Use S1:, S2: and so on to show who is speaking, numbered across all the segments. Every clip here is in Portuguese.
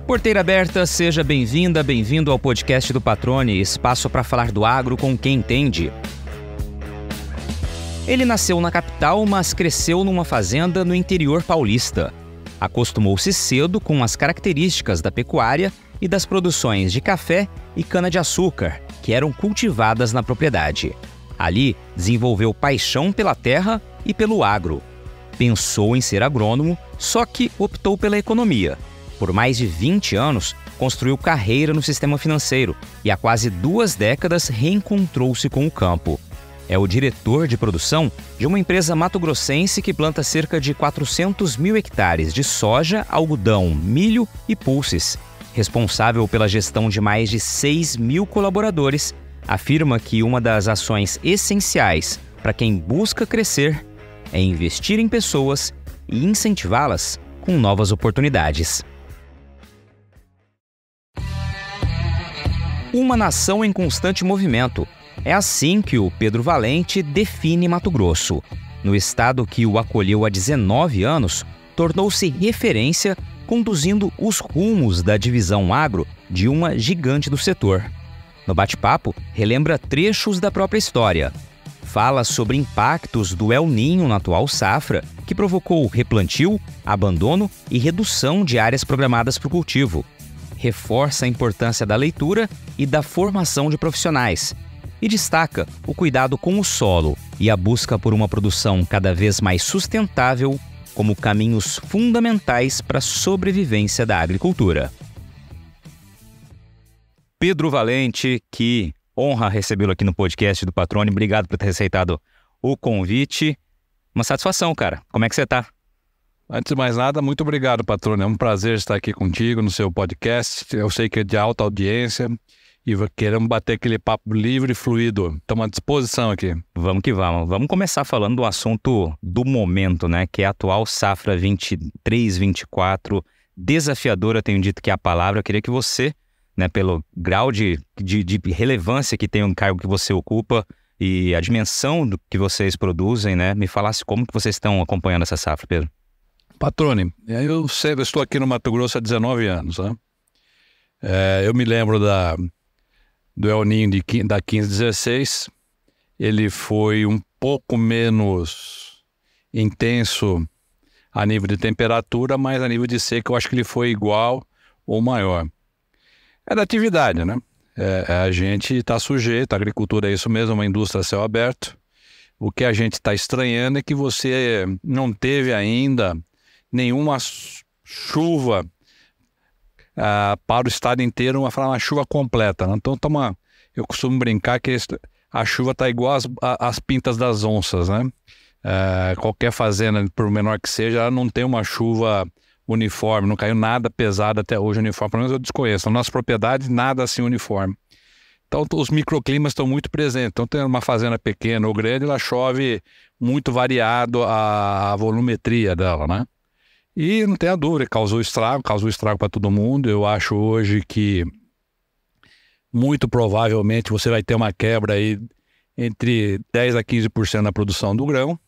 S1: Porteira aberta, seja bem-vinda, bem-vindo ao podcast do Patrone, espaço para falar do agro com quem entende. Ele nasceu na capital, mas cresceu numa fazenda no interior paulista. Acostumou-se cedo com as características da pecuária e das produções de café e cana-de-açúcar, que eram cultivadas na propriedade. Ali, desenvolveu paixão pela terra e pelo agro. Pensou em ser agrônomo, só que optou pela economia. Por mais de 20 anos, construiu carreira no sistema financeiro e há quase 2 décadas reencontrou-se com o campo. É o diretor de produção de uma empresa mato-grossense que planta cerca de 400 mil hectares de soja, algodão, milho e pulses. Responsável pela gestão de mais de 6 mil colaboradores, afirma que uma das ações essenciais para quem busca crescer é investir em pessoas e incentivá-las com novas oportunidades. Uma nação em constante movimento. É assim que o Pedro Valente define Mato Grosso. No estado que o acolheu há 19 anos, tornou-se referência conduzindo os rumos da divisão agro de uma gigante do setor. No bate-papo, relembra trechos da própria história. Fala sobre impactos do El Niño na atual safra, que provocou replantio, abandono e redução de áreas programadas para o cultivo. Reforça a importância da leitura e da formação de profissionais. E destaca o cuidado com o solo e a busca por uma produção cada vez mais sustentável como caminhos fundamentais para a sobrevivência da agricultura. Pedro Valente, que honra recebê-lo aqui no podcast do Patrone. Obrigado por ter aceitado o convite. Uma satisfação, cara. Como é que você está?
S2: Antes de mais nada, muito obrigado, Patrone. É um prazer estar aqui contigo no seu podcast. Eu sei que é de alta audiência e queremos bater aquele papo livre e fluido. Estamos à disposição aqui.
S1: Vamos que vamos. Vamos começar falando do assunto do momento, né? Que é a atual safra 23-24. Desafiadora, tenho dito que é a palavra. Eu queria que você, né, pelo grau de relevância que tem o cargo que você ocupa e a dimensão do que vocês produzem, né, me falasse como que vocês estão acompanhando essa safra, Pedro.
S2: Patrone, eu estou aqui no Mato Grosso há 19 anos, né? Eu me lembro do El Niño da 15-16, ele foi um pouco menos intenso a nível de temperatura, mas a nível de seca eu acho que ele foi igual ou maior. É da atividade, né? A gente está sujeito, a agricultura é isso mesmo, é uma indústria a céu aberto. O que a gente está estranhando é que você não teve ainda nenhuma chuva para o estado inteiro, uma chuva completa, né? Então eu costumo brincar que a chuva está igual às pintas das onças, né? Qualquer fazenda, por menor que seja, ela não tem uma chuva uniforme, não caiu nada pesado até hoje uniforme, pelo menos eu desconheço. Na nossa propriedade, nada assim uniforme. Então os microclimas estão muito presentes. Então tem uma fazenda pequena ou grande, ela chove muito variado a volumetria dela, né? E não tem a dúvida, causou estrago para todo mundo. Eu acho hoje que muito provavelmente você vai ter uma quebra aí entre 10% a 15% na produção do grão.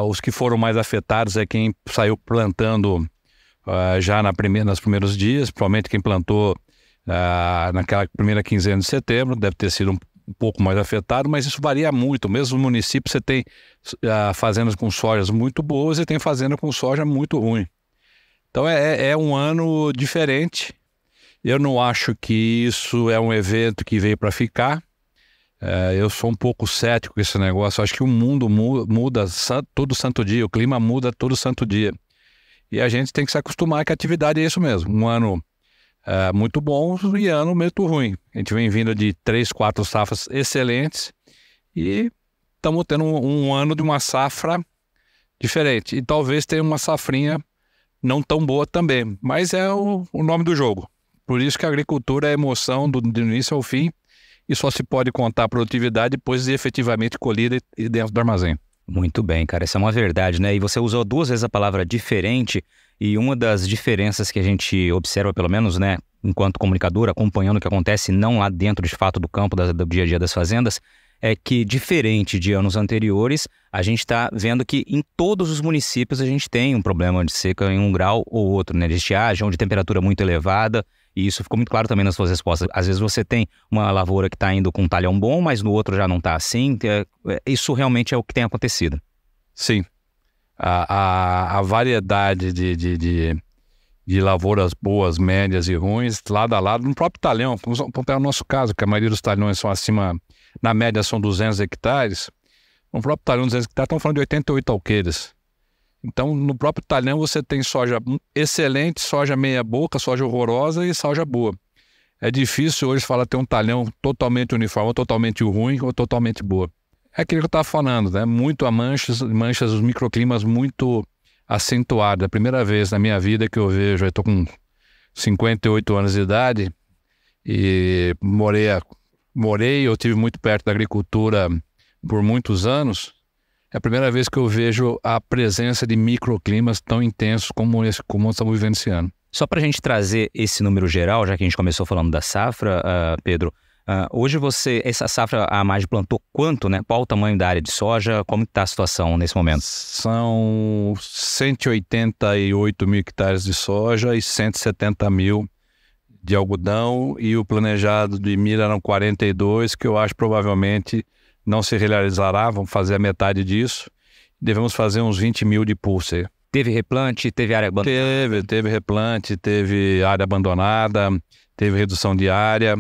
S2: Os que foram mais afetados é quem saiu plantando já nos primeiros dias, provavelmente quem plantou naquela primeira quinzena de setembro, deve ter sido um pouco mais afetado, mas isso varia muito. Mesmo no município você tem fazendas com sojas muito boas e tem fazenda com soja muito ruim. Então é um ano diferente. Eu não acho que isso é um evento que veio para ficar. Eu sou um pouco cético com esse negócio. Eu acho que o mundo muda todo santo dia, o clima muda todo santo dia. E a gente tem que se acostumar que a atividade é isso mesmo. Um ano muito bom e ano muito ruim. A gente vem vindo de 3, 4 safras excelentes e estamos tendo um ano de uma safra diferente. E talvez tenha uma safrinha não tão boa também, mas é o nome do jogo. Por isso que a agricultura é emoção do início ao fim e só se pode contar a produtividade depois de efetivamente colhida e dentro do armazém.
S1: Muito bem, cara, essa é uma verdade, né? E você usou 2 vezes a palavra diferente. E uma das diferenças que a gente observa, pelo menos, né, enquanto comunicador, acompanhando o que acontece não lá dentro, de fato, do campo, do dia a dia das fazendas, é que, diferente de anos anteriores, a gente está vendo que em todos os municípios a gente tem um problema de seca em um grau ou outro, né? De estiagem ou de temperatura muito elevada, e isso ficou muito claro também nas suas respostas. Às vezes você tem uma lavoura que está indo com um talhão bom, mas no outro já não está assim. Isso realmente é o que tem acontecido.
S2: Sim. A variedade de lavouras boas, médias e ruins, lado a lado, no próprio talhão. Vamos pegar o nosso caso, que a maioria dos talhões são acima, na média são 200 hectares. No próprio talhão de 200 hectares, estamos falando de 88 alqueires. Então, no próprio talhão você tem soja excelente, soja meia boca, soja horrorosa e soja boa. É difícil hoje falar ter um talhão totalmente uniforme, ou totalmente ruim, ou totalmente boa. É aquilo que eu estava falando, né? Muito a manchas, os microclimas muito acentuados. É a primeira vez na minha vida que eu vejo, eu estou com 58 anos de idade e eu tive muito perto da agricultura por muitos anos. É a primeira vez que eu vejo a presença de microclimas tão intensos como estamos vivendo esse ano.
S1: Só para a gente trazer esse número geral, já que a gente começou falando da safra, Pedro, hoje essa safra, a Amaggi plantou quanto, né? Qual o tamanho da área de soja? Como está a situação nesse momento?
S2: São 188 mil hectares de soja e 170 mil de algodão, e o planejado de milho eram 42, que eu acho provavelmente não se realizará, vamos fazer a metade disso. Devemos fazer uns 20 mil de pulse.
S1: Teve replante, teve área abandonada?
S2: Teve replante, teve área abandonada, teve redução de área.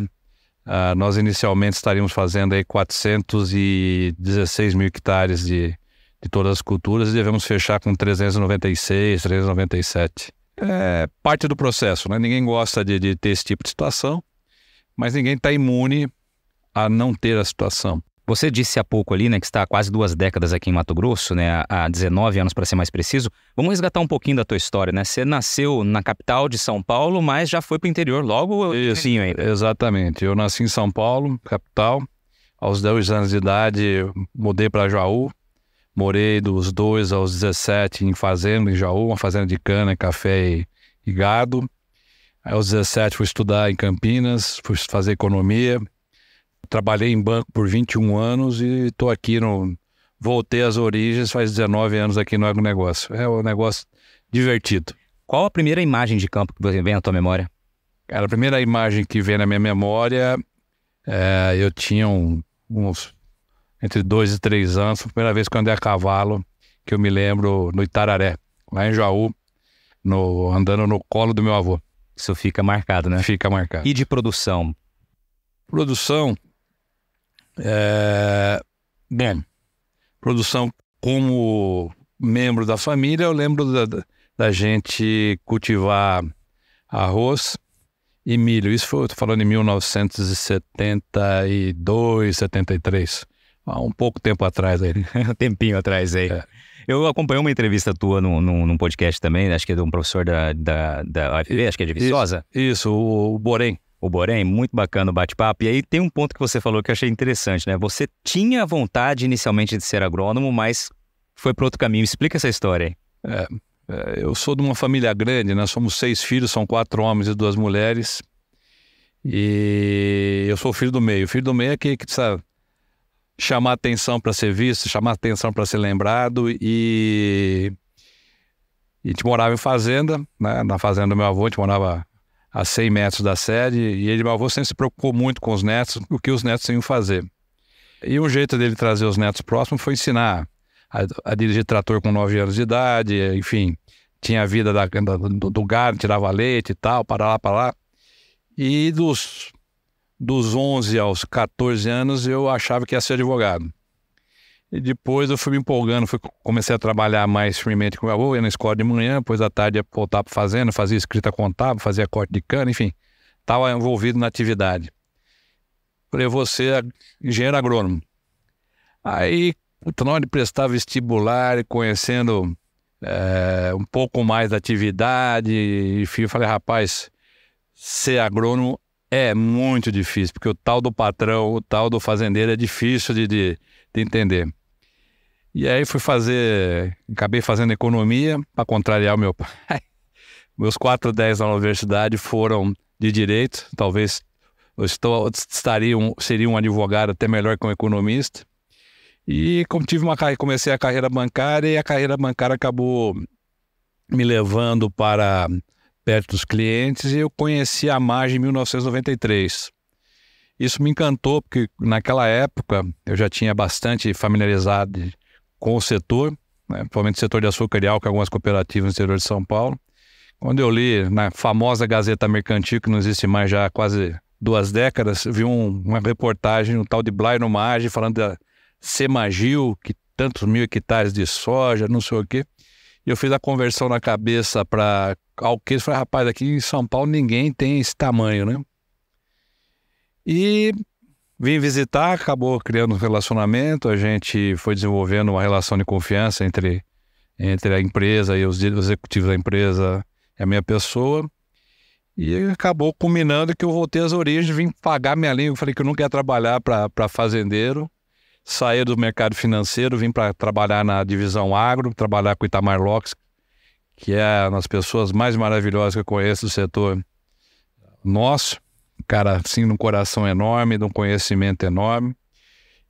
S2: Nós inicialmente estaríamos fazendo aí 416 mil hectares de todas as culturas e devemos fechar com 396, 397. É parte do processo, né? Ninguém gosta de ter esse tipo de situação, mas ninguém está imune a não ter a situação.
S1: Você disse há pouco ali, né, que está há quase 2 décadas aqui em Mato Grosso, né, há 19 anos para ser mais preciso. Vamos resgatar um pouquinho da tua história, né? Você nasceu na capital de São Paulo, mas já foi para o interior logo
S2: sim, exatamente. Eu nasci em São Paulo, capital. Aos 10 anos de idade, mudei para Jaú. Morei dos 2 aos 17 em fazenda, em Jaú, uma fazenda de cana, café e gado. Aí, aos 17 fui estudar em Campinas, fui fazer economia. Trabalhei em banco por 21 anos e estou aqui voltei às origens, faz 19 anos aqui no agronegócio. É um negócio divertido.
S1: Qual a primeira imagem de campo que vem na tua memória?
S2: Cara, a primeira imagem que vem na minha memória, eu tinha uns entre 2 e 3 anos, foi a primeira vez que eu andei a cavalo, que eu me lembro, no Itararé, lá em Jaú, andando no colo do meu avô.
S1: Isso fica marcado, né?
S2: Fica marcado.
S1: E de produção?
S2: Produção como membro da família, eu lembro da gente cultivar arroz e milho. Isso foi, estou falando em 1972, 73. Há um pouco tempo atrás aí.
S1: Um tempinho atrás aí. Eu acompanhei uma entrevista tua num podcast também, acho que é de um professor da UFV, acho que é de Viçosa.
S2: Isso, o Borém.
S1: O Borém, muito bacana o bate-papo. E aí tem um ponto que você falou que eu achei interessante, né? Você tinha vontade inicialmente de ser agrônomo, mas foi para outro caminho. Explica essa história aí.
S2: Eu sou de uma família grande, nós somos 6 filhos, são 4 homens e 2 mulheres. E eu sou o filho do meio. O filho do meio é aquele que precisa chamar atenção para ser visto, chamar atenção para ser lembrado. E a gente morava em fazenda, né? Na fazenda do meu avô, a gente morava a 100 metros da sede, e meu avô sempre se preocupou muito com os netos, o que os netos iam fazer. E um jeito dele trazer os netos próximos foi ensinar a dirigir trator com 9 anos de idade, enfim, tinha a vida do gado, tirava leite e tal, para lá. E dos 11 aos 14 anos eu achava que ia ser advogado. E depois eu fui me empolgando, comecei a trabalhar mais firmemente com o meu avô, ia na escola de manhã, depois à tarde ia voltar para a fazenda, fazia escrita contábil, fazia corte de cana, enfim, estava envolvido na atividade. Falei, eu vou ser engenheiro agrônomo. Aí, na hora de prestar vestibular, conhecendo um pouco mais da atividade, enfim, eu falei, rapaz, ser agrônomo é muito difícil, porque o tal do patrão, o tal do fazendeiro é difícil de entender. E aí acabei fazendo economia para contrariar o meu pai. Meus 4 10 na universidade foram de direito, talvez seria um advogado até melhor que um economista. E comecei a carreira bancária, e a carreira bancária acabou me levando para perto dos clientes, e eu conheci a Marge em 1993. Isso me encantou, porque naquela época eu já tinha bastante familiarizado com o setor, né, principalmente o setor de açúcar e álcool, algumas cooperativas no interior de São Paulo. Quando eu li na famosa Gazeta Mercantil, que não existe mais já há quase 2 décadas, vi uma reportagem, um tal de Blairo Maggi, falando da Semagil, que tantos 1.000 hectares de soja, não sei o quê. E eu fiz a conversão na cabeça para alqueires. Falei, rapaz, aqui em São Paulo ninguém tem esse tamanho, né? E vim visitar, acabou criando um relacionamento, a gente foi desenvolvendo uma relação de confiança entre a empresa e os executivos da empresa e a minha pessoa. E acabou culminando que eu voltei às origens, vim pagar minha língua. Falei que eu não queria trabalhar para fazendeiro. Saí do mercado financeiro, vim para trabalhar na divisão agro, trabalhar com o Itamar Lopes, que é uma das pessoas mais maravilhosas que eu conheço do setor nosso. Cara, assim, num coração enorme, de um conhecimento enorme.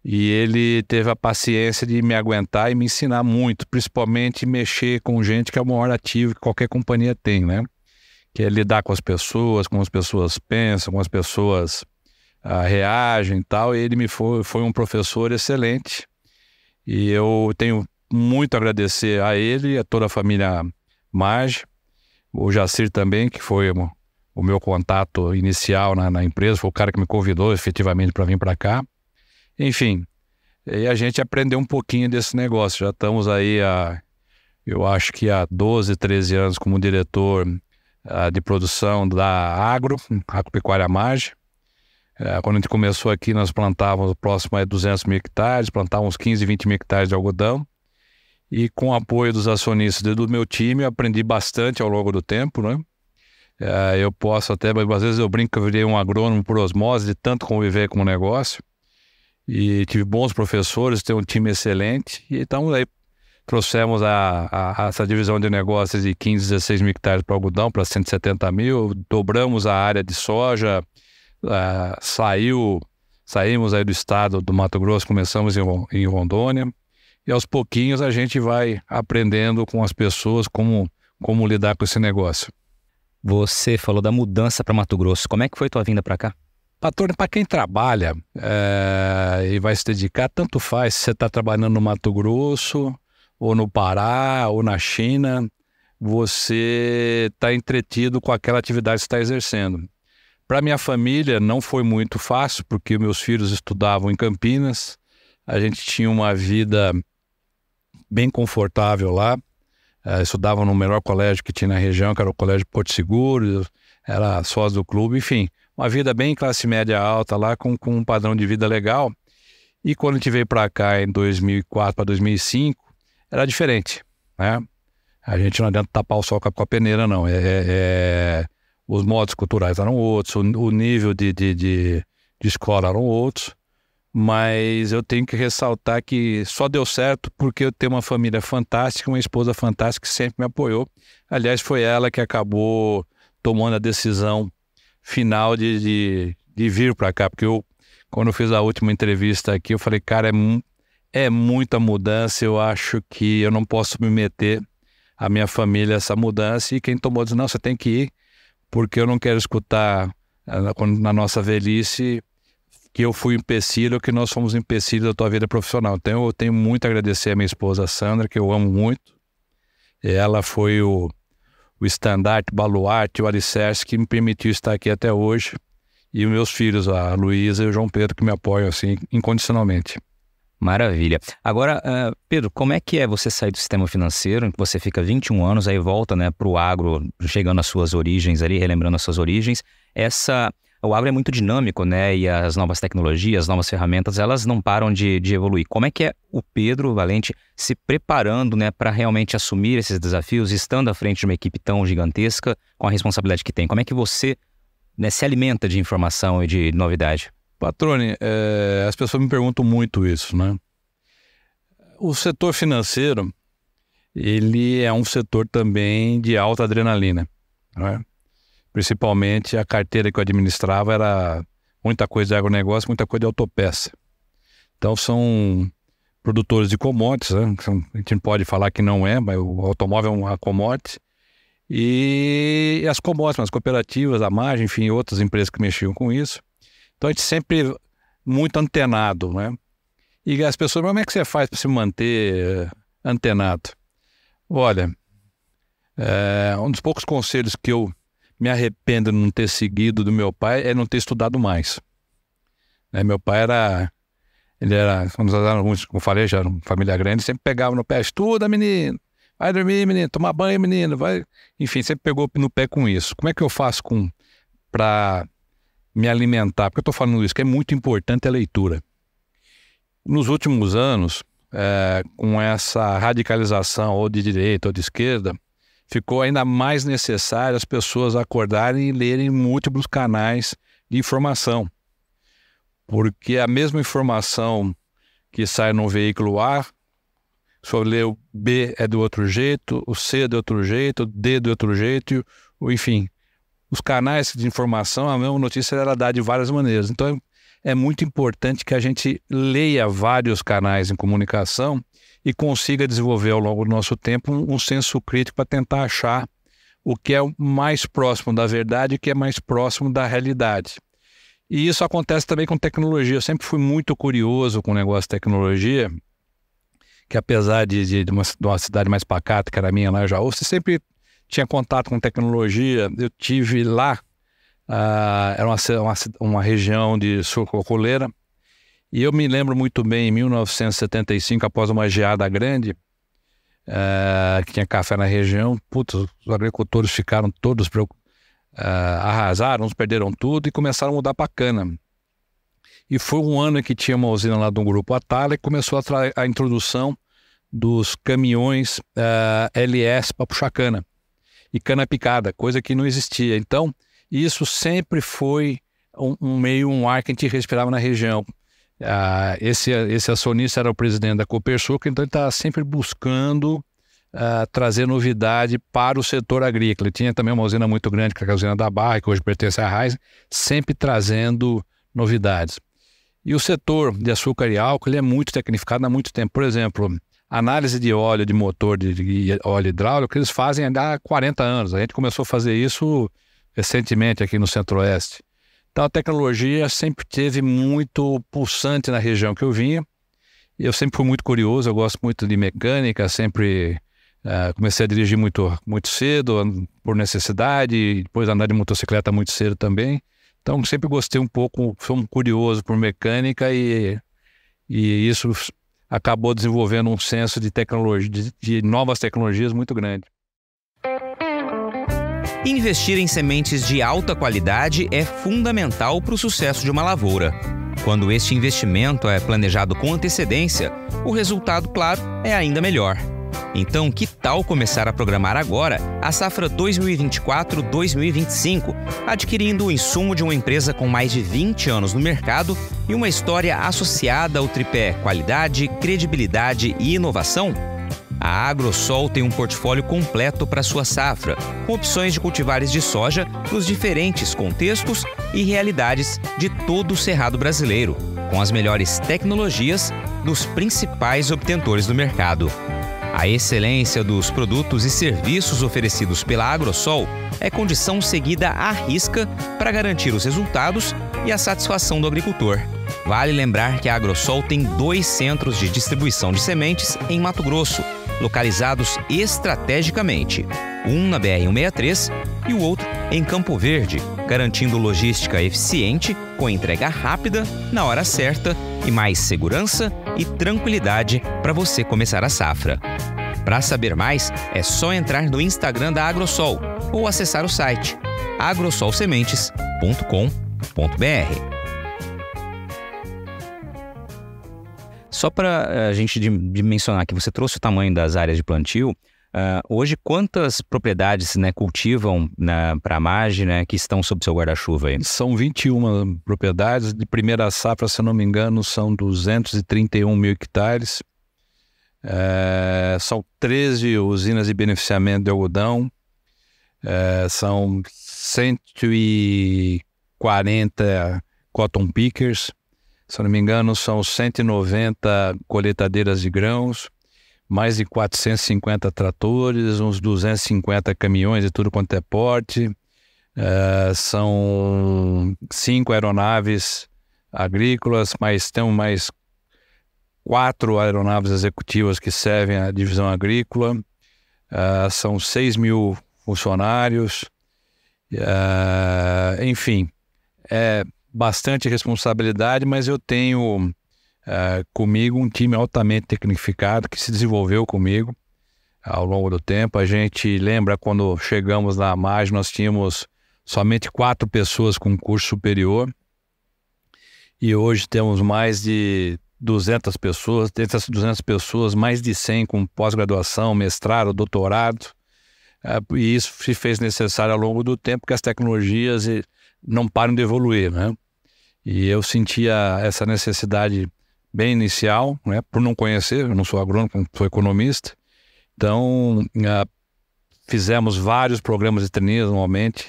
S2: E ele teve a paciência de me aguentar e me ensinar muito, principalmente mexer com gente que é o maior ativo que qualquer companhia tem, né? Que é lidar com as pessoas, como as pessoas pensam, como as pessoas reagem e tal. E ele foi um professor excelente. E eu tenho muito a agradecer a ele e a toda a família Maggi, o Jacir também, que foi o meu contato inicial na empresa, foi o cara que me convidou efetivamente para vir para cá. Enfim, e a gente aprendeu um pouquinho desse negócio. Já estamos aí eu acho que há 12, 13 anos como diretor de produção da Agropecuária Maggi. Quando a gente começou aqui, nós plantávamos próximo a 200 mil hectares, plantávamos 15, 20 mil hectares de algodão. E com o apoio dos acionistas e do meu time, eu aprendi bastante ao longo do tempo, né? Eu posso até, às vezes eu brinco que eu virei um agrônomo por osmose, de tanto conviver com o negócio. E tive bons professores, tenho um time excelente. E então aí trouxemos essa divisão de negócios de 15, 16 mil hectares para algodão, para 170 mil. Dobramos a área de soja. Saímos aí do estado do Mato Grosso, começamos em Rondônia. E aos pouquinhos a gente vai aprendendo com as pessoas como lidar com esse negócio.
S1: Você falou da mudança para Mato Grosso. Como é que foi tua vinda para cá?
S2: Patrônio, para quem trabalha e vai se dedicar, tanto faz se você está trabalhando no Mato Grosso, ou no Pará, ou na China, você está entretido com aquela atividade que você está exercendo. Para minha família não foi muito fácil, porque meus filhos estudavam em Campinas, a gente tinha uma vida bem confortável lá, estudavam no melhor colégio que tinha na região, que era o Colégio Porto Seguro, era sócio do clube, enfim, uma vida bem classe média alta lá, com um padrão de vida legal. E quando a gente veio para cá em 2004 para 2005, era diferente, né? A gente não adianta tapar o sol com a peneira, não. Os modos culturais eram outros, o nível de escola eram outros, mas eu tenho que ressaltar que só deu certo porque eu tenho uma família fantástica, uma esposa fantástica que sempre me apoiou. Aliás, foi ela que acabou tomando a decisão final de vir para cá, porque quando eu fiz a última entrevista aqui, eu falei, cara, é muita mudança, eu acho que eu não posso me meter a minha família essa mudança. E quem tomou disse, não, você tem que ir, porque eu não quero escutar na nossa velhice que eu fui empecilho, que nós fomos empecilho da tua vida profissional. Então eu tenho muito a agradecer a minha esposa Sandra, que eu amo muito. Ela foi o estandarte, o baluarte, o alicerce que me permitiu estar aqui até hoje. E os meus filhos, a Luísa e o João Pedro, que me apoiam assim incondicionalmente.
S1: Maravilha. Agora, Pedro, como é que é você sair do sistema financeiro, em que você fica 21 anos, aí volta, né, para o agro, chegando às suas origens ali, relembrando as suas origens. O agro é muito dinâmico, né, e as novas tecnologias, as novas ferramentas, elas não param de evoluir. Como é que é o Pedro Valente se preparando, né, para realmente assumir esses desafios, estando à frente de uma equipe tão gigantesca, com a responsabilidade que tem? Como é que você, né, se alimenta de informação e de novidade?
S2: Patrone, as pessoas me perguntam muito isso, né? O setor financeiro, ele é um setor também de alta adrenalina, né? Principalmente a carteira que eu administrava era muita coisa de agronegócio, muita coisa de autopeça. Então são produtores de commodities, né? A gente não pode falar que não é, mas o automóvel é uma commodity. E as commodities, as cooperativas, a margem, enfim, outras empresas que mexiam com isso. Então a gente sempre muito antenado, né? E as pessoas, mas como é que você faz para se manter antenado? Olha, um dos poucos conselhos que eu me arrependo de não ter seguido do meu pai é não ter estudado mais. Meu pai ele era, como eu falei, já era uma família grande, sempre pegava no pé, estuda, menino, vai dormir, menino, tomar banho, menino, vai. Enfim, sempre pegou no pé com isso. Como é que eu faço para me alimentar? Porque eu estou falando isso, que é muito importante a leitura. Nos últimos anos, com essa radicalização ou de direita ou de esquerda, ficou ainda mais necessário as pessoas acordarem e lerem múltiplos canais de informação. Porque a mesma informação que sai no veículo A, se eu ler o B é do outro jeito, o C é do outro jeito, o D do outro jeito, enfim. Os canais de informação, a mesma notícia ela dá de várias maneiras. Então é muito importante que a gente leia vários canais em comunicação e consiga desenvolver ao longo do nosso tempo um senso crítico para tentar achar o que é mais próximo da verdade e o que é mais próximo da realidade. E isso acontece também com tecnologia. Eu sempre fui muito curioso com o negócio de tecnologia, que apesar de uma cidade mais pacata, que era a minha lá em Jaú, você sempre tinha contato com tecnologia. Eu tive lá, era uma região de sucrocoleira, e eu me lembro muito bem, em 1975, após uma geada grande, que tinha café na região, os agricultores ficaram todos preocupados, arrasaram, uns perderam tudo e começaram a mudar para cana. E foi um ano que tinha uma usina lá do grupo Atala e começou a introdução dos caminhões LS para puxar cana. E cana picada, coisa que não existia. Então, isso sempre foi um ar que a gente respirava na região. Esse acionista era o presidente da Copersucar, então ele estava sempre buscando trazer novidade para o setor agrícola. Ele tinha também uma usina muito grande, que é a usina da Barra, que hoje pertence à Raizen, sempre trazendo novidades. E o setor de açúcar e álcool ele é muito tecnificado há muito tempo. Por exemplo, análise de óleo de motor de óleo hidráulico, eles fazem há 40 anos. A gente começou a fazer isso recentemente aqui no Centro-Oeste. Então a tecnologia sempre teve muito pulsante na região que eu vinha. Eu sempre fui muito curioso, eu gosto muito de mecânica, sempre comecei a dirigir muito, muito cedo, por necessidade, depois andar de motocicleta muito cedo também. Então sempre gostei um pouco, sou um curioso por mecânica e isso acabou desenvolvendo um senso de tecnologia, de novas tecnologias muito grande.
S1: Investir em sementes de alta qualidade é fundamental para o sucesso de uma lavoura. Quando este investimento é planejado com antecedência, o resultado, claro, é ainda melhor. Então, que tal começar a programar agora a safra 2024-2025, adquirindo o insumo de uma empresa com mais de 20 anos no mercado e uma história associada ao tripé qualidade, credibilidade e inovação? A Agrosol tem um portfólio completo para sua safra, com opções de cultivares de soja nos diferentes contextos e realidades de todo o cerrado brasileiro, com as melhores tecnologias dos principais obtentores do mercado. A excelência dos produtos e serviços oferecidos pela Agrosol é condição seguida à risca para garantir os resultados e a satisfação do agricultor. Vale lembrar que a Agrosol tem 2 centros de distribuição de sementes em Mato Grosso, localizados estrategicamente, um na BR-163 e o outro em Campo Verde, garantindo logística eficiente com entrega rápida, na hora certa e mais segurança e tranquilidade para você começar a safra. Para saber mais, é só entrar no Instagram da Agrosol ou acessar o site agrosolsementes.com.br. Só para a gente dimensionar que você trouxe o tamanho das áreas de plantio, hoje quantas propriedades cultivam para a margem que estão sob seu guarda-chuva aí?
S2: São 21 propriedades, de primeira safra, se eu não me engano, são 231 mil hectares. São 13 usinas de beneficiamento de algodão, são 140 cotton pickers, se eu não me engano são 190 coletadeiras de grãos, mais de 450 tratores, uns 250 caminhões de tudo quanto é porte, são 5 aeronaves agrícolas, mas tem mais 4 aeronaves executivas que servem à divisão agrícola, são 6 mil funcionários, enfim, é bastante responsabilidade, mas eu tenho comigo um time altamente tecnificado que se desenvolveu comigo ao longo do tempo. A gente lembra quando chegamos na AMAGGI, nós tínhamos somente 4 pessoas com curso superior e hoje temos mais de 200 pessoas, dessas 200 pessoas, mais de 100 com pós-graduação, mestrado, doutorado, e isso se fez necessário ao longo do tempo, porque as tecnologias não param de evoluir, né? E eu sentia essa necessidade bem inicial, né? Por não conhecer, eu não sou agrônomo, sou economista, então fizemos vários programas de trainees anualmente,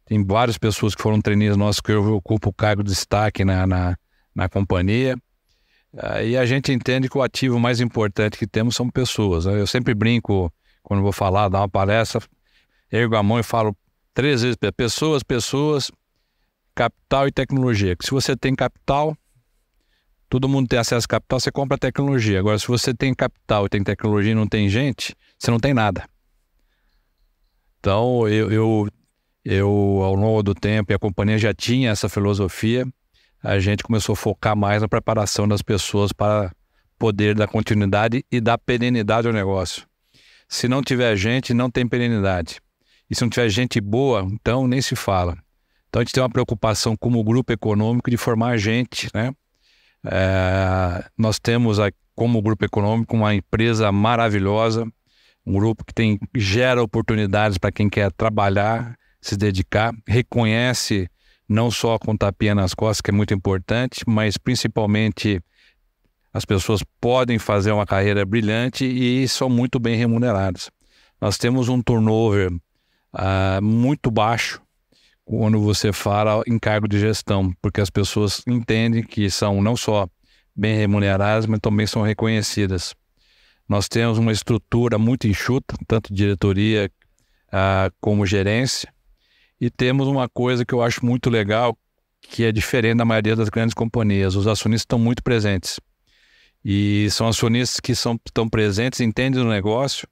S2: tem várias pessoas que foram trainees nossos que eu ocupo o cargo de destaque na companhia. E a gente entende que o ativo mais importante que temos são pessoas, né? Eu sempre brinco, quando vou falar, dar uma palestra, ergo a mão e falo 3 vezes, pessoas, capital e tecnologia. Que se você tem capital, todo mundo tem acesso a capital, você compra tecnologia. Agora, se você tem capital e tem tecnologia e não tem gente, você não tem nada. Então, eu ao longo do tempo, e a companhia já tinha essa filosofia, a gente começou a focar mais na preparação das pessoas para poder dar continuidade e dar perenidade ao negócio. Se não tiver gente, não tem perenidade. E se não tiver gente boa, então nem se fala. Então a gente tem uma preocupação como grupo econômico de formar gente, né? Nós temos como grupo econômico uma empresa maravilhosa, um grupo que gera oportunidades para quem quer trabalhar, se dedicar, reconhece não só com tapinha nas costas, que é muito importante, mas principalmente as pessoas podem fazer uma carreira brilhante e são muito bem remuneradas. Nós temos um turnover muito baixo quando você fala em cargo de gestão, porque as pessoas entendem que são não só bem remuneradas, mas também são reconhecidas. Nós temos uma estrutura muito enxuta, tanto diretoria como gerência, e temos uma coisa que eu acho muito legal, que é diferente da maioria das grandes companhias. Os acionistas estão muito presentes. E são acionistas que estão presentes, entendem o negócio,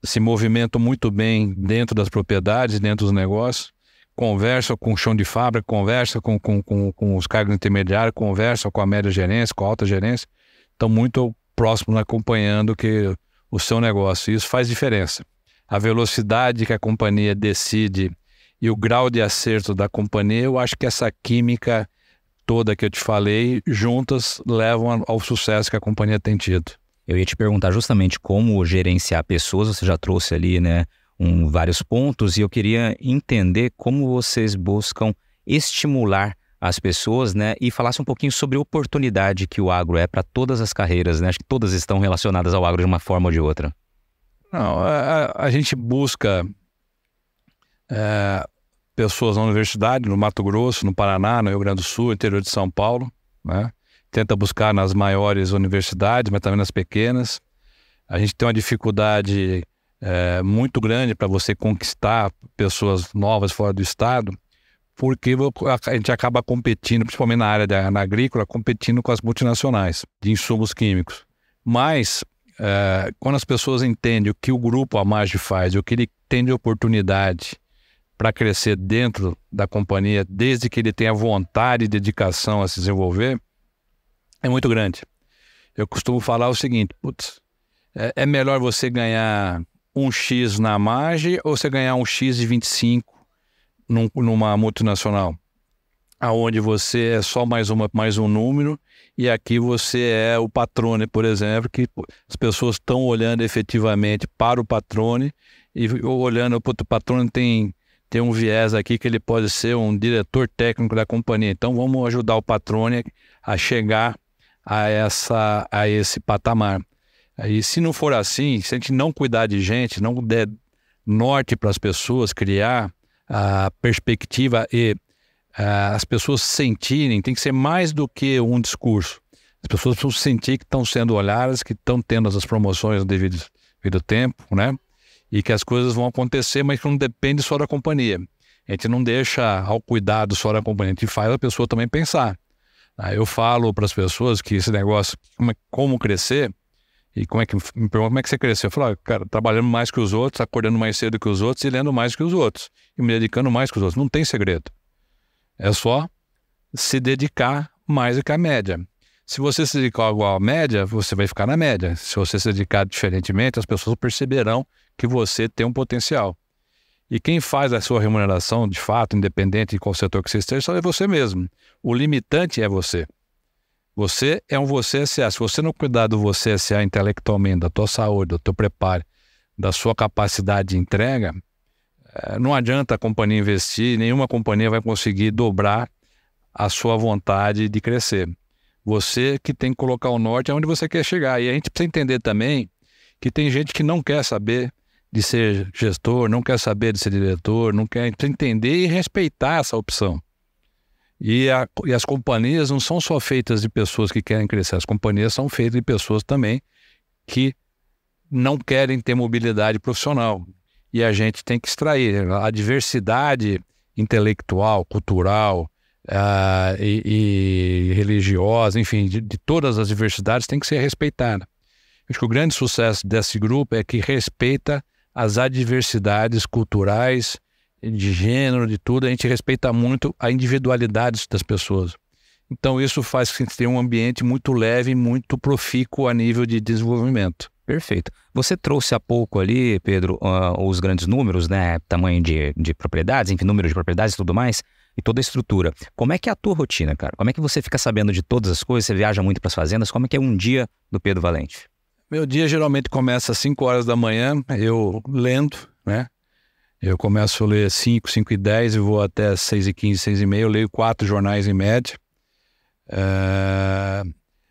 S2: se movimentam muito bem dentro das propriedades, dentro dos negócios, conversam com o chão de fábrica, conversam com os cargos intermediários, conversam com a média gerência, com a alta gerência. Estão muito próximos acompanhando o seu negócio. E isso faz diferença. A velocidade que a companhia decide e o grau de acerto da companhia, eu acho que essa química toda que eu te falei, juntas levam ao sucesso que a companhia tem tido.
S1: Eu ia te perguntar justamente como gerenciar pessoas, você já trouxe ali, né, vários pontos, e eu queria entender como vocês buscam estimular as pessoas, né, e falasse um pouquinho sobre a oportunidade que o agro é para todas as carreiras, né? Acho que todas estão relacionadas ao agro de uma forma ou de outra.
S2: Não, a gente busca pessoas na universidade, no Mato Grosso, no Paraná, no Rio Grande do Sul, interior de São Paulo, né? Tenta buscar nas maiores universidades, mas também nas pequenas. A gente tem uma dificuldade muito grande para você conquistar pessoas novas fora do estado, porque a gente acaba competindo, principalmente na área na agrícola, competindo com as multinacionais de insumos químicos. Mas quando as pessoas entendem o que o grupo AMAGGI faz, o que ele tem de oportunidade para crescer dentro da companhia, desde que ele tenha vontade e dedicação a se desenvolver, é muito grande. Eu costumo falar o seguinte, é melhor você ganhar um X na AMAGGI ou você ganhar um X de 25 numa multinacional, aonde você é só mais um número e aqui você é o patrone, por exemplo, que as pessoas estão olhando efetivamente para o patrone e olhando, o patrone tem um viés aqui que ele pode ser um diretor técnico da companhia. Então vamos ajudar o patrone a chegar a esse patamar. E se não for assim, se a gente não cuidar de gente, não der norte para as pessoas, criar a perspectiva e as pessoas sentirem, tem que ser mais do que um discurso. As pessoas precisam sentir que estão sendo olhadas, que estão tendo as promoções no devido tempo, né? E que as coisas vão acontecer, mas que não depende só da companhia. A gente não deixa ao cuidado só da companhia, a gente faz a pessoa também pensar. Eu falo para as pessoas que esse negócio, como crescer, e me perguntam como é que você cresceu. Eu falo, cara, trabalhando mais que os outros, acordando mais cedo que os outros e lendo mais que os outros. E me dedicando mais que os outros. Não tem segredo. É só se dedicar mais do que a média. Se você se dedicar igual à média, você vai ficar na média. Se você se dedicar diferentemente, as pessoas perceberão que você tem um potencial. E quem faz a sua remuneração, de fato, independente de qual setor que você esteja, só é você mesmo. O limitante é você. Você é um você SA. Se você não cuidar do você SA intelectualmente, da tua saúde, do teu preparo, da sua capacidade de entrega, não adianta a companhia investir, nenhuma companhia vai conseguir dobrar a sua vontade de crescer. Você que tem que colocar o norte aonde você quer chegar. E a gente precisa entender também que tem gente que não quer saber de ser gestor, não quer saber de ser diretor, não quer entender e respeitar essa opção. E as companhias não são só feitas de pessoas que querem crescer, as companhias são feitas de pessoas também que não querem ter mobilidade profissional. E a gente tem que extrair a diversidade intelectual, cultural e religiosa, enfim, de todas as diversidades tem que ser respeitada. Acho que o grande sucesso desse grupo é que respeita as adversidades culturais, de gênero, de tudo. A gente respeita muito a individualidade das pessoas. Então isso faz que a gente tenha um ambiente muito leve, muito profícuo a nível de desenvolvimento.
S1: Perfeito. Você trouxe há pouco ali, Pedro, os grandes números, né? Tamanho de propriedades, enfim, número de propriedades e tudo mais, e toda a estrutura. Como é que é a tua rotina, cara? Como é que você fica sabendo de todas as coisas? Você viaja muito para as fazendas? Como é que é um dia do Pedro Valente?
S2: Meu dia geralmente começa às 5 horas da manhã, eu lendo, né? Eu começo a ler 5h10 e vou até 6h15, 6h30. Eu leio 4 jornais em média.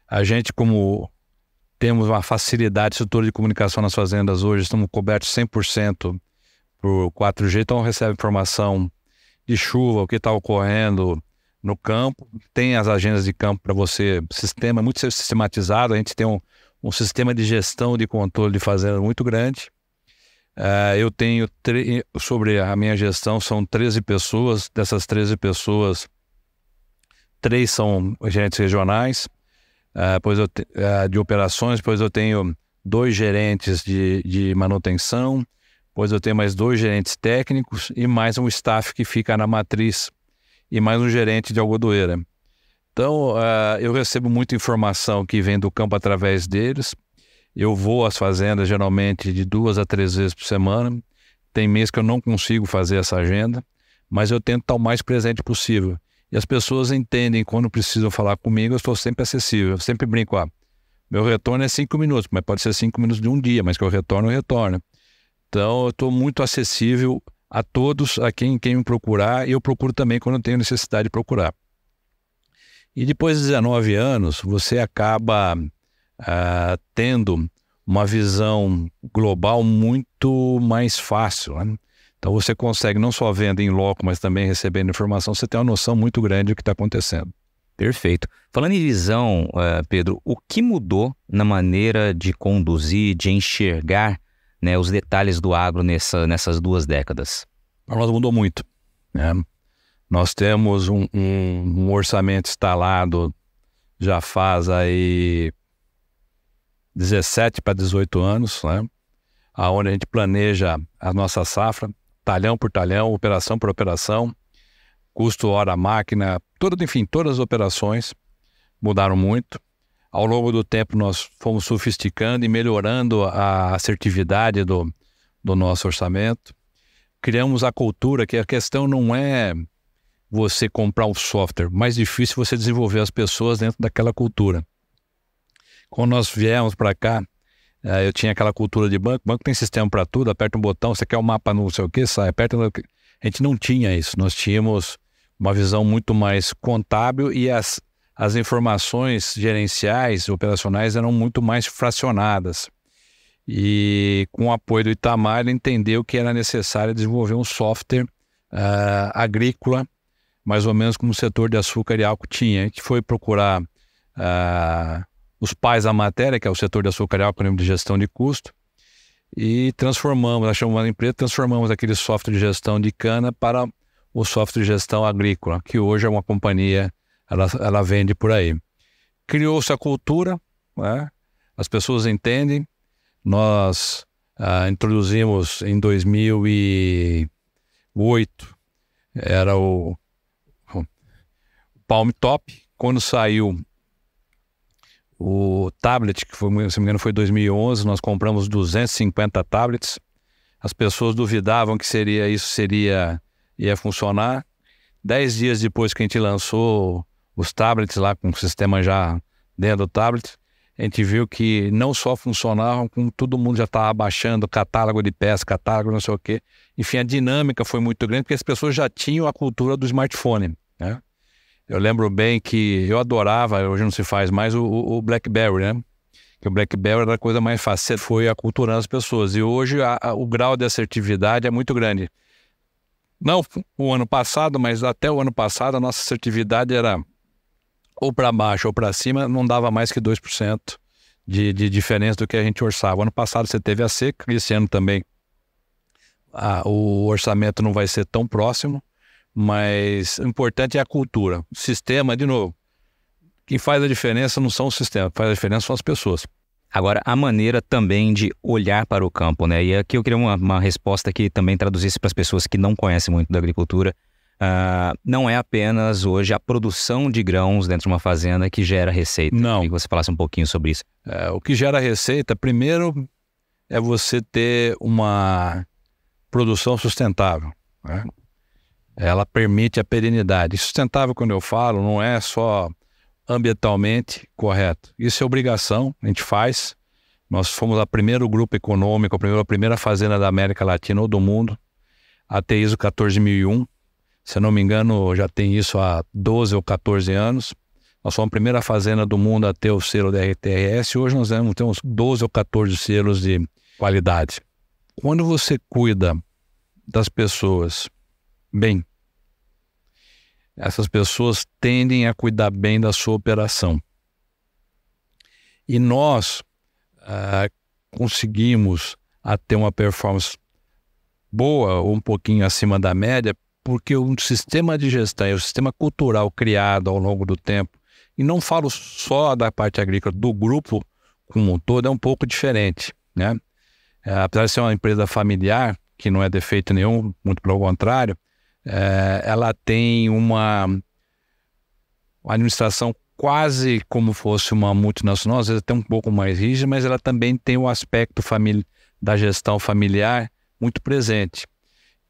S2: A gente, como temos uma facilidade, estrutura de comunicação nas fazendas hoje, estamos cobertos 100% por 4G, então recebe informação de chuva, o que está ocorrendo no campo. Tem as agendas de campo para você, sistema muito sistematizado, a gente tem um sistema de gestão de controle de fazenda muito grande. Eu tenho, sobre a minha gestão, são 13 pessoas. Dessas 13 pessoas, 3 são gerentes regionais, de operações, depois eu tenho 2 gerentes de manutenção, depois eu tenho mais 2 gerentes técnicos e mais um staff que fica na matriz e mais um gerente de algodoeira. Então, eu recebo muita informação que vem do campo através deles. Eu vou às fazendas geralmente de 2 a 3 vezes por semana. Tem mês que eu não consigo fazer essa agenda, mas eu tento estar o mais presente possível. E as pessoas entendem quando precisam falar comigo, eu estou sempre acessível. Eu sempre brinco, meu retorno é 5 minutos, mas pode ser 5 minutos de um dia, mas que eu retorno, eu retorno. Então eu estou muito acessível a todos, a quem me procurar, e eu procuro também quando eu tenho necessidade de procurar. E depois de 19 anos, você acaba tendo uma visão global muito mais fácil, né? Então você consegue não só vendo em loco, mas também recebendo informação, você tem uma noção muito grande do que está acontecendo.
S1: Perfeito. Falando em visão, Pedro, o que mudou na maneira de conduzir, de enxergar, né, os detalhes do agro nessas 2 décadas?
S2: Para nós mudou muito, né? Nós temos um orçamento instalado já faz aí 17 para 18 anos, né? Onde a gente planeja a nossa safra, talhão por talhão, operação por operação, custo hora máquina, todas as operações mudaram muito. Ao longo do tempo nós fomos sofisticando e melhorando a assertividade do nosso orçamento. Criamos a cultura, que a questão não é você comprar um software, mais difícil você desenvolver as pessoas dentro daquela cultura. Quando nós viemos para cá, eu tinha aquela cultura de banco. Banco tem sistema para tudo, aperta um botão, você quer um mapa não sei o que, sai, aperta. A gente não tinha isso, nós tínhamos uma visão muito mais contábil e as informações gerenciais, operacionais eram muito mais fracionadas. E com o apoio do Itamar, ele entendeu que era necessário desenvolver um software agrícola mais ou menos como o setor de açúcar e álcool tinha. A gente foi procurar os pais da matéria, que é o setor de açúcar e álcool de gestão de custo, e transformamos, achamos uma empresa, transformamos aquele software de gestão de cana para o software de gestão agrícola, que hoje é uma companhia, ela vende por aí. Criou-se a cultura, né? As pessoas entendem. Nós introduzimos em 2008, era o Palm Top. Quando saiu o tablet, que foi, se não me engano, foi em 2011, nós compramos 250 tablets. As pessoas duvidavam que ia funcionar. 10 dias depois que a gente lançou os tablets lá, com o sistema já dentro do tablet, a gente viu que não só funcionavam, como todo mundo já estava baixando catálogo de peças, catálogo não sei o quê. Enfim, a dinâmica foi muito grande, porque as pessoas já tinham a cultura do smartphone, né? Eu lembro bem que eu adorava, hoje não se faz mais, o BlackBerry, né? Que o BlackBerry era a coisa mais fácil, foi aculturando as pessoas. E hoje o grau de assertividade é muito grande. Não o ano passado, mas até o ano passado a nossa assertividade era ou para baixo ou para cima, não dava mais que 2% de diferença do que a gente orçava. O ano passado você teve a seca, esse ano também o orçamento não vai ser tão próximo, mas o importante é a cultura. O sistema, de novo, quem faz a diferença não são os sistemas, faz a diferença são as pessoas.
S1: Agora, a maneira também de olhar para o campo, né? E aqui eu queria uma resposta que também traduzisse para as pessoas que não conhecem muito da agricultura. Não é apenas hoje a produção de grãos dentro de uma fazenda que gera receita.
S2: Não.
S1: Queria que você falasse um pouquinho sobre isso.
S2: O que gera receita, primeiro, é você ter uma produção sustentável, né? Ela permite a perenidade. Sustentável, quando eu falo, não é só ambientalmente correto. Isso é obrigação, a gente faz. Nós fomos o primeiro grupo econômico, a primeira fazenda da América Latina ou do mundo a ter ISO 14001. Se eu não me engano, já tem isso há 12 ou 14 anos. Nós somos a primeira fazenda do mundo a ter o selo da RTRS. Hoje nós temos 12 ou 14 selos de qualidade. Quando você cuida das pessoas bem, essas pessoas tendem a cuidar bem da sua operação. E nós conseguimos ter uma performance boa ou um pouquinho acima da média, porque o sistema de gestão e o sistema cultural criado ao longo do tempo, e não falo só da parte agrícola, do grupo como um todo, é um pouco diferente, né? Apesar de ser uma empresa familiar, que não é defeito nenhum, muito pelo contrário, ela tem uma administração quase como fosse uma multinacional, às vezes até um pouco mais rígida, mas ela também tem o aspecto da gestão familiar muito presente.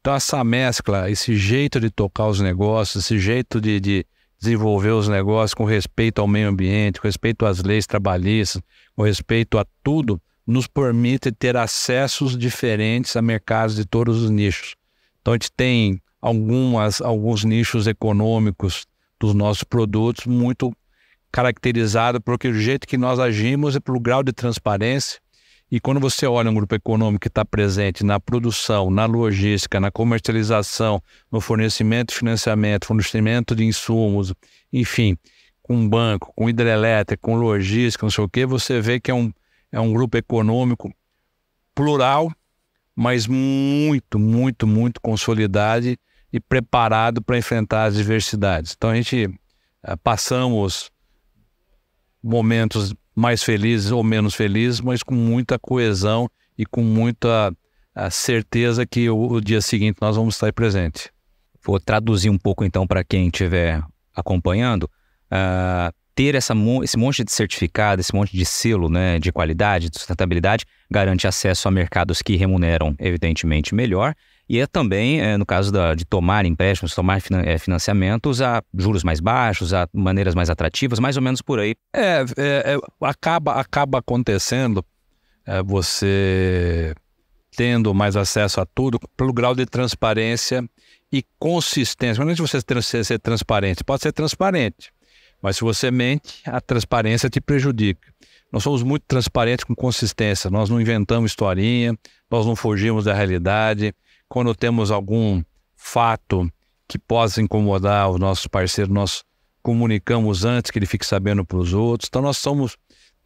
S2: Então essa mescla, esse jeito de tocar os negócios, esse jeito de desenvolver os negócios com respeito ao meio ambiente, com respeito às leis trabalhistas, com respeito a tudo, nos permite ter acessos diferentes a mercados de todos os nichos. Então a gente tem alguns nichos econômicos dos nossos produtos muito caracterizado porque o jeito que nós agimos é pelo grau de transparência. E quando você olha um grupo econômico que está presente na produção, na logística, na comercialização, no fornecimento de financiamento, fornecimento de insumos, enfim, com banco, com hidrelétrica, com logística, não sei o quê, você vê que é um grupo econômico plural, mas muito, muito, muito consolidado e preparado para enfrentar as diversidades. Então a gente passamos momentos mais felizes ou menos felizes, mas com muita coesão e com muita certeza que o dia seguinte nós vamos estar presente.
S1: Vou traduzir um pouco então para quem estiver acompanhando. Ter esse monte de certificado, esse monte de selo, né, de qualidade, de sustentabilidade, garante acesso a mercados que remuneram evidentemente melhor e no caso de tomar empréstimos, tomar financiamentos a juros mais baixos, a maneiras mais atrativas, mais ou menos por aí.
S2: Acaba acontecendo você tendo mais acesso a tudo pelo grau de transparência e consistência. Não é de você ser transparente, pode ser transparente, mas se você mente, a transparência te prejudica. Nós somos muito transparentes com consistência, nós não inventamos historinha, nós não fugimos da realidade. Quando temos algum fato que possa incomodar os nossos parceiros, nós comunicamos antes que ele fique sabendo para os outros. Então nós temos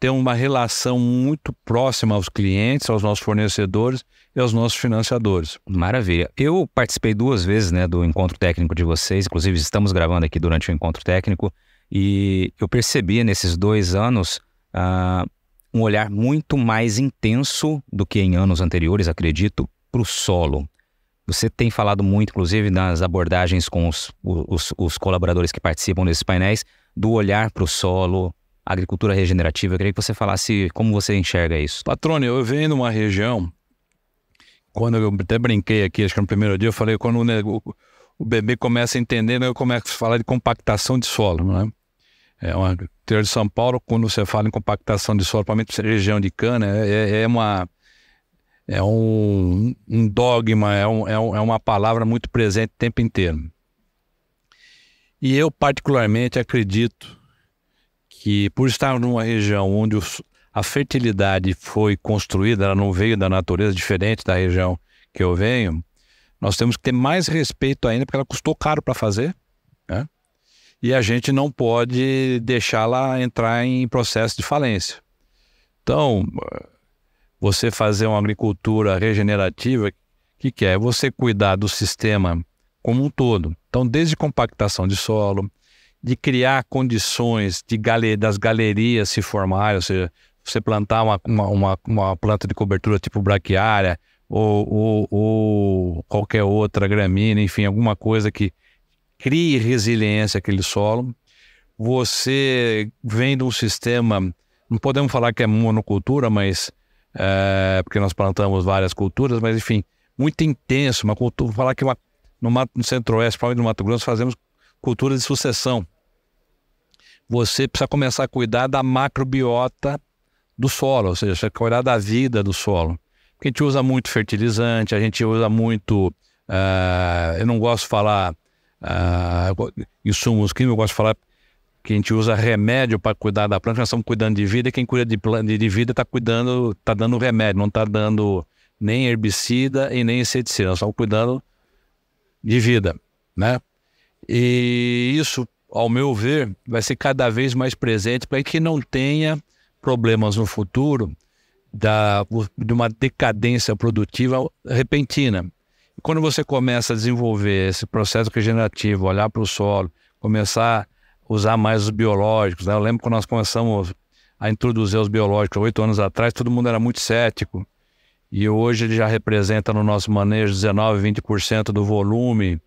S2: uma relação muito próxima aos clientes, aos nossos fornecedores e aos nossos financiadores.
S1: Maravilha. Eu participei 2 vezes, né, do encontro técnico de vocês, inclusive estamos gravando aqui durante o encontro técnico, e eu percebi nesses 2 anos um olhar muito mais intenso do que em anos anteriores, acredito, para o solo. Você tem falado muito, inclusive, nas abordagens com os colaboradores que participam desses painéis, do olhar para o solo, agricultura regenerativa. Eu queria que você falasse como você enxerga isso.
S2: Patrônio, eu venho de uma região, quando eu até brinquei aqui, acho que no primeiro dia, eu falei, quando o bebê começa a entender, né, eu começo a falar de compactação de solo, não é? É uma interior de São Paulo, quando você fala em compactação de solo, principalmente região de cana, é um dogma, é uma palavra muito presente o tempo inteiro. E eu particularmente acredito que, por estar numa região onde a fertilidade foi construída, ela não veio da natureza, diferente da região que eu venho, nós temos que ter mais respeito ainda, porque ela custou caro para fazer, né? E a gente não pode deixá-la entrar em processo de falência. Então, você fazer uma agricultura regenerativa, o que é? Você cuidar do sistema como um todo. Então, desde compactação de solo, de criar condições das galerias se formarem, ou seja, você plantar uma planta de cobertura tipo braquiária ou qualquer outra gramínea, enfim, alguma coisa que crie resiliência àquele solo. Você vem de um sistema, não podemos falar que é monocultura, mas porque nós plantamos várias culturas, mas enfim, muito intenso, uma cultura, vou falar que no Centro-Oeste, provavelmente no Mato Grosso, fazemos cultura de sucessão. Você precisa começar a cuidar da macrobiota do solo, ou seja, cuidar da vida do solo. Porque a gente usa muito fertilizante, a gente usa muito, eu não gosto de falar insumos químicos, eu gosto de falar que a gente usa remédio para cuidar da planta. Nós estamos cuidando de vida, e quem cuida de vida está dando remédio, não está dando nem herbicida e nem inseticida, nós estamos cuidando de vida, né? E isso, ao meu ver, vai ser cada vez mais presente para que não tenha problemas no futuro de uma decadência produtiva repentina. E quando você começa a desenvolver esse processo regenerativo, olhar para o solo, começar a usar mais os biológicos, né? Eu lembro quando nós começamos a introduzir os biológicos 8 anos atrás, todo mundo era muito cético. E hoje ele já representa no nosso manejo 19%, 20% do volume.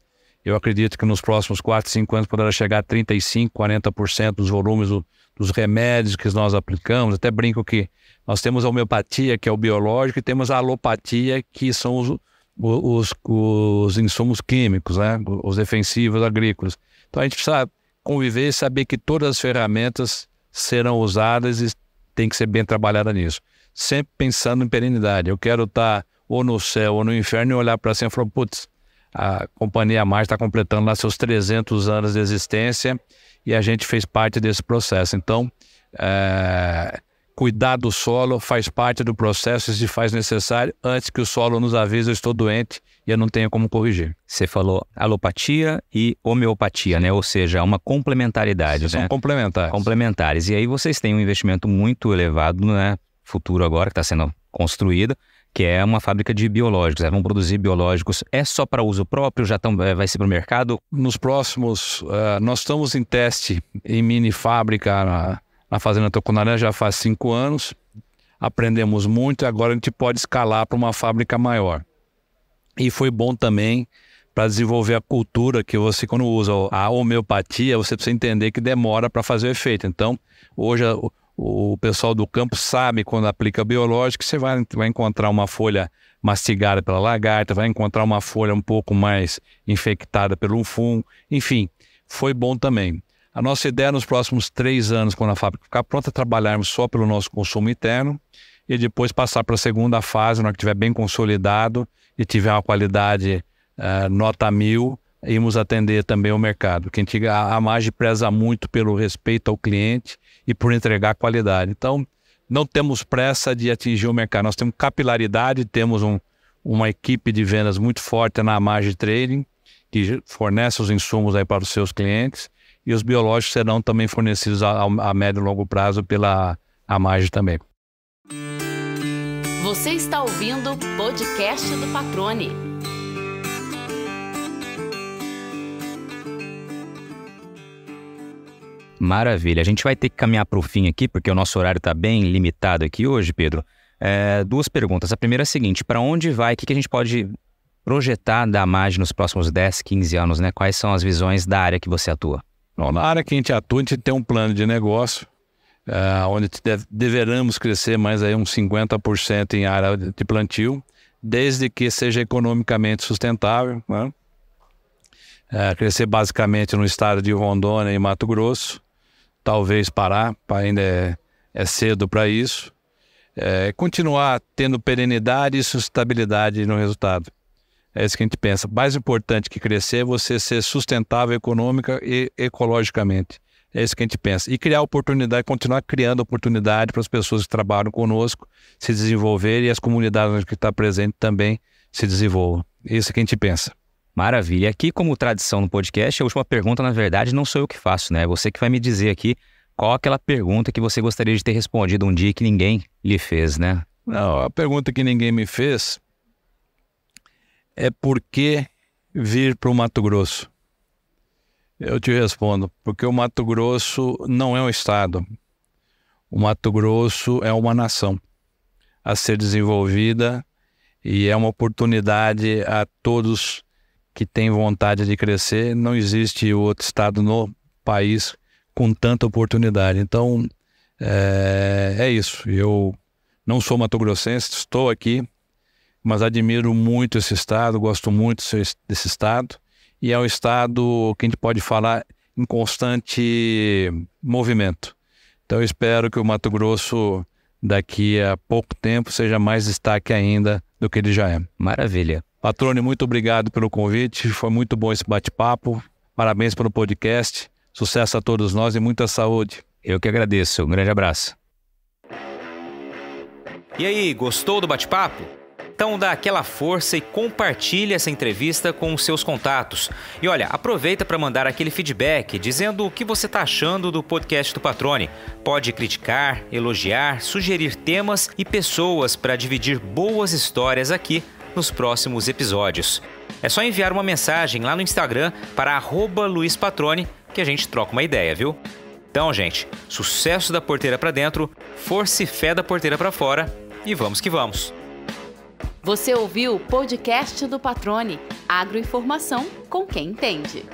S2: Eu acredito que nos próximos 4, 5 anos poderá chegar a 35%, 40% dos volumes dos remédios que nós aplicamos. Até brinco que nós temos a homeopatia, que é o biológico, e temos a alopatia, que são os insumos químicos, né? Os defensivos agrícolas. Então a gente precisa conviver e saber que todas as ferramentas serão usadas e tem que ser bem trabalhada nisso. Sempre pensando em perenidade. Eu quero estar ou no céu ou no inferno e olhar para cima e falar, putz, a Companhia Mars está completando lá seus 300 anos de existência e a gente fez parte desse processo. Então, cuidar do solo faz parte do processo e se faz necessário antes que o solo nos avise, eu estou doente e eu não tenho como corrigir.
S1: Você falou alopatia e homeopatia, né? Ou seja, uma complementaridade, né?
S2: São complementares.
S1: Complementares. E aí vocês têm um investimento muito elevado, né? Futuro agora, que está sendo construída, que é uma fábrica de biológicos. Vão produzir biológicos. É só para uso próprio? Vai ser para o mercado?
S2: Nos próximos... nós estamos em teste em mini fábrica na Fazenda Tucunaré já faz 5 anos. Aprendemos muito e agora a gente pode escalar para uma fábrica maior. E foi bom também para desenvolver a cultura que você, quando usa a homeopatia, você precisa entender que demora para fazer o efeito. Então, hoje o pessoal do campo sabe quando aplica biológico, você vai encontrar uma folha mastigada pela lagarta, vai encontrar uma folha um pouco mais infectada pelo fungo. Enfim, foi bom também. A nossa ideia nos próximos 3 anos, quando a fábrica ficar pronta, é trabalharmos só pelo nosso consumo interno e depois passar para a segunda fase, na hora que estiver bem consolidado e tiver uma qualidade nota 1000, irmos atender também o mercado. A Mage preza muito pelo respeito ao cliente e por entregar qualidade. Então, não temos pressa de atingir o mercado. Nós temos capilaridade, temos uma equipe de vendas muito forte na Mage Trading, que fornece os insumos aí para os seus clientes, e os biológicos serão também fornecidos a médio e longo prazo pela AMAGGI também.
S3: Você está ouvindo o podcast do Patrone.
S1: Maravilha. A gente vai ter que caminhar para o fim aqui, porque o nosso horário está bem limitado aqui hoje, Pedro. Duas perguntas. A primeira é a seguinte: para onde vai? O que a gente pode projetar da AMAGGI nos próximos 10, 15 anos, né? Quais são as visões da área que você atua?
S2: Bom, na área que a gente atua, a gente tem um plano de negócio, onde deveremos crescer mais aí uns 50% em área de plantio, desde que seja economicamente sustentável, né? Crescer basicamente no estado de Rondônia e Mato Grosso, talvez Pará, ainda é cedo para isso. Continuar tendo perenidade e sustentabilidade no resultado. É isso que a gente pensa. Mais importante que crescer é você ser sustentável econômica e ecologicamente. É isso que a gente pensa. E criar oportunidade, continuar criando oportunidade para as pessoas que trabalham conosco se desenvolverem e as comunidades que estão presentes também se desenvolvam. É isso que a gente pensa.
S1: Maravilha. Aqui, como tradição no podcast, a última pergunta, na verdade, não sou eu que faço, né? É você que vai me dizer aqui qual aquela pergunta que você gostaria de ter respondido um dia que ninguém lhe fez, né?
S2: Não, a pergunta que ninguém me fez é por que vir para o Mato Grosso? Eu te respondo, porque o Mato Grosso não é um estado. O Mato Grosso é uma nação a ser desenvolvida e é uma oportunidade a todos que têm vontade de crescer. Não existe outro estado no país com tanta oportunidade. Então, é isso. Eu não sou mato-grossense, estou aqui, mas admiro muito esse estado, gosto muito desse estado, e é um estado que a gente pode falar em constante movimento. Então eu espero que o Mato Grosso daqui a pouco tempo seja mais destaque ainda do que ele já é.
S1: Maravilha.
S2: Patrone, muito obrigado pelo convite, foi muito bom esse bate-papo, parabéns pelo podcast, sucesso a todos nós e muita saúde.
S1: Eu que agradeço, um grande abraço. E aí, gostou do bate-papo? Então dá aquela força e compartilha essa entrevista com os seus contatos. E olha, aproveita para mandar aquele feedback dizendo o que você está achando do podcast do Patrone. Pode criticar, elogiar, sugerir temas e pessoas para dividir boas histórias aqui nos próximos episódios. É só enviar uma mensagem lá no Instagram para @LuizPatrone que a gente troca uma ideia, viu? Então, gente, sucesso da porteira para dentro, força e fé da porteira para fora e vamos que vamos!
S3: Você ouviu o podcast do Patrone, agroinformação com quem entende.